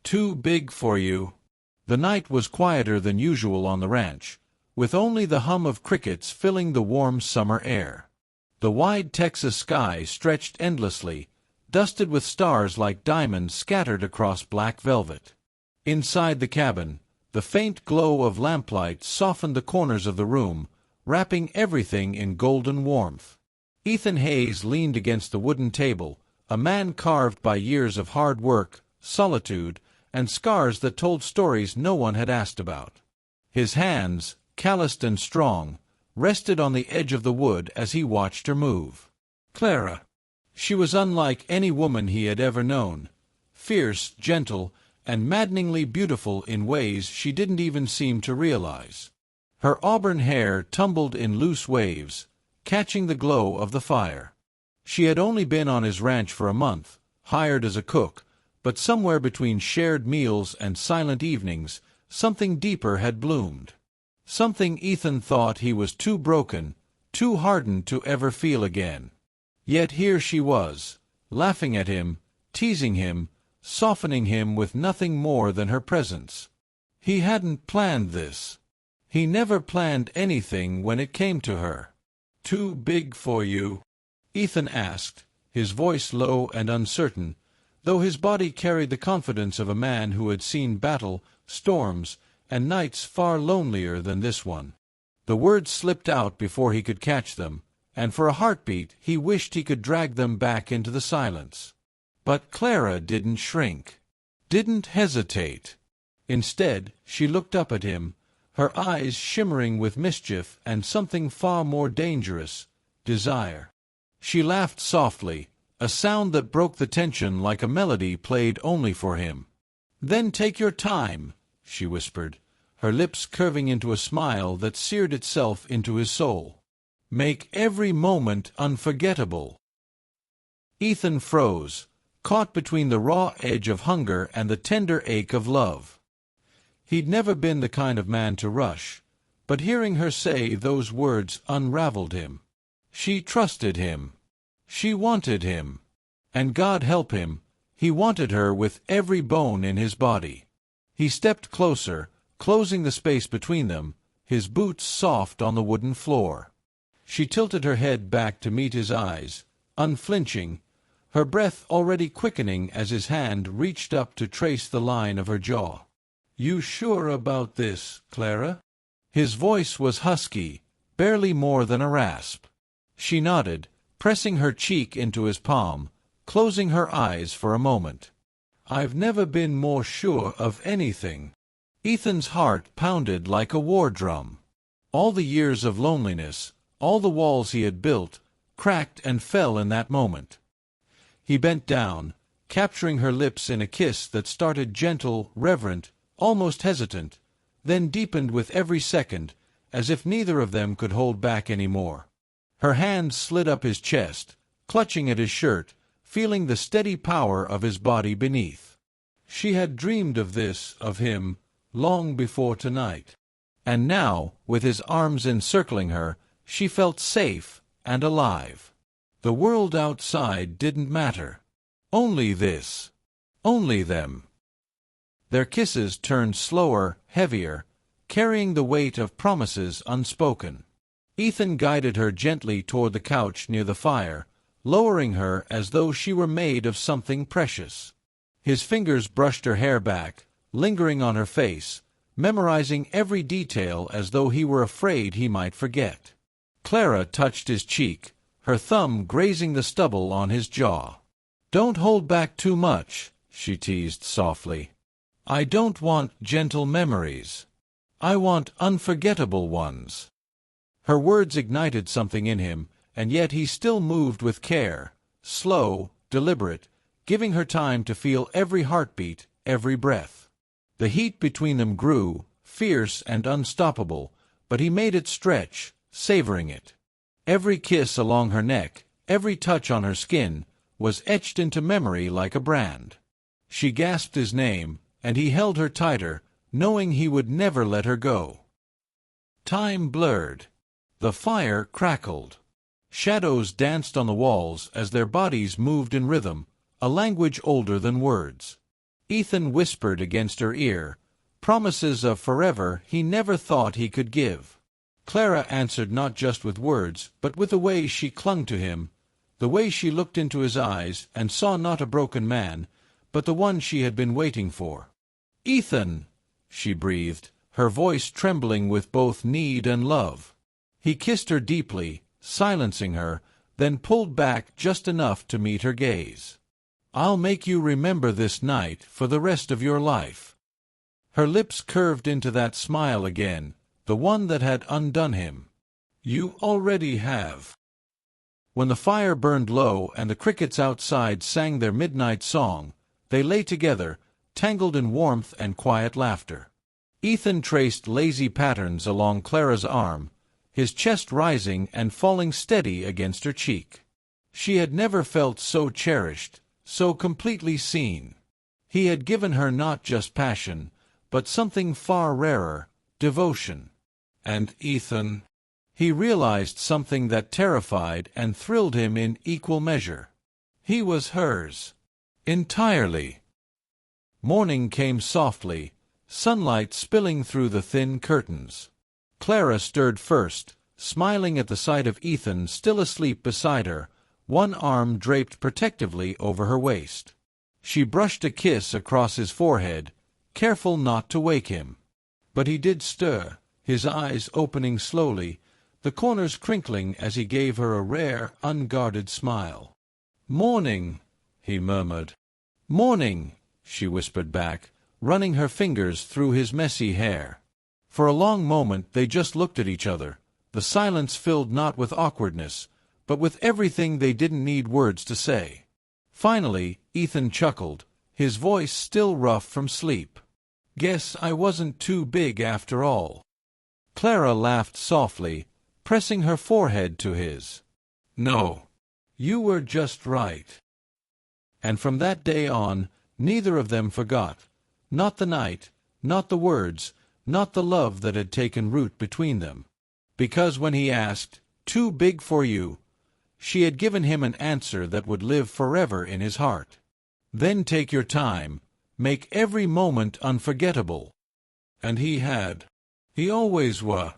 Too big for you. The night was quieter than usual on the ranch, with only the hum of crickets filling the warm summer air. The wide Texas sky stretched endlessly, dusted with stars like diamonds scattered across black velvet. Inside the cabin, the faint glow of lamplight softened the corners of the room, wrapping everything in golden warmth. Ethan Hayes leaned against the wooden table, a man carved by years of hard work, solitude, and scars that told stories no one had asked about. His hands, calloused and strong, rested on the edge of the wood as he watched her move. Clara. She was unlike any woman he had ever known, fierce, gentle, and maddeningly beautiful in ways she didn't even seem to realize. Her auburn hair tumbled in loose waves, catching the glow of the fire. She had only been on his ranch for a month, hired as a cook, but somewhere between shared meals and silent evenings, something deeper had bloomed. Something Ethan thought he was too broken, too hardened to ever feel again. Yet here she was, laughing at him, teasing him, softening him with nothing more than her presence. He hadn't planned this. He never planned anything when it came to her. "Too big for you?" Ethan asked, his voice low and uncertain, though his body carried the confidence of a man who had seen battle, storms, and nights far lonelier than this one. The words slipped out before he could catch them, and for a heartbeat he wished he could drag them back into the silence. But Clara didn't shrink, didn't hesitate. Instead, she looked up at him, her eyes shimmering with mischief and something far more dangerous, desire. She laughed softly, a sound that broke the tension like a melody played only for him. "Then take your time," she whispered, her lips curving into a smile that seared itself into his soul. "Make every moment unforgettable." Ethan froze, caught between the raw edge of hunger and the tender ache of love. He'd never been the kind of man to rush, but hearing her say those words unraveled him. She trusted him. She wanted him. And God help him, he wanted her with every bone in his body. He stepped closer, closing the space between them, his boots soft on the wooden floor. She tilted her head back to meet his eyes, unflinching, her breath already quickening as his hand reached up to trace the line of her jaw. "You sure about this, Clara?" His voice was husky, barely more than a rasp. She nodded, pressing her cheek into his palm, closing her eyes for a moment. "I've never been more sure of anything." Ethan's heart pounded like a war drum. All the years of loneliness, all the walls he had built, cracked and fell in that moment. He bent down, capturing her lips in a kiss that started gentle, reverent, almost hesitant, then deepened with every second, as if neither of them could hold back any more. Her hand slid up his chest, clutching at his shirt, feeling the steady power of his body beneath. She had dreamed of this, of him, long before tonight. And now, with his arms encircling her, she felt safe and alive. The world outside didn't matter. Only this. Only them. Their kisses turned slower, heavier, carrying the weight of promises unspoken. Ethan guided her gently toward the couch near the fire, lowering her as though she were made of something precious. His fingers brushed her hair back, lingering on her face, memorizing every detail as though he were afraid he might forget. Clara touched his cheek, her thumb grazing the stubble on his jaw. "Don't hold back too much," she teased softly. "I don't want gentle memories. I want unforgettable ones." Her words ignited something in him, and yet he still moved with care, slow, deliberate, giving her time to feel every heartbeat, every breath. The heat between them grew, fierce and unstoppable, but he made it stretch, savoring it. Every kiss along her neck, every touch on her skin, was etched into memory like a brand. She gasped his name, and he held her tighter, knowing he would never let her go. Time blurred. The fire crackled. Shadows danced on the walls as their bodies moved in rhythm, a language older than words. Ethan whispered against her ear, promises of forever he never thought he could give. Clara answered not just with words, but with the way she clung to him, the way she looked into his eyes and saw not a broken man, but the one she had been waiting for. "Ethan!" she breathed, her voice trembling with both need and love. He kissed her deeply, silencing her, then pulled back just enough to meet her gaze. "I'll make you remember this night for the rest of your life." Her lips curved into that smile again, the one that had undone him. "You already have." When the fire burned low and the crickets outside sang their midnight song, they lay together, tangled in warmth and quiet laughter. Ethan traced lazy patterns along Clara's arm, his chest rising and falling steady against her cheek. She had never felt so cherished, so completely seen. He had given her not just passion, but something far rarer, devotion. And Ethan? He realized something that terrified and thrilled him in equal measure. He was hers. Entirely. Morning came softly, sunlight spilling through the thin curtains. Clara stirred first, smiling at the sight of Ethan still asleep beside her, one arm draped protectively over her waist. She brushed a kiss across his forehead, careful not to wake him. But he did stir, his eyes opening slowly, the corners crinkling as he gave her a rare, unguarded smile. "Morning," he murmured. "Morning," she whispered back, running her fingers through his messy hair. For a long moment they just looked at each other, the silence filled not with awkwardness, but with everything they didn't need words to say. Finally, Ethan chuckled, his voice still rough from sleep. "Guess I wasn't too big after all." Clara laughed softly, pressing her forehead to his. "No, you were just right." And from that day on, neither of them forgot, not the night, not the words, not the love that had taken root between them. Because when he asked, "Too big for you?" she had given him an answer that would live forever in his heart. "Then take your time, make every moment unforgettable." And he had. He always was.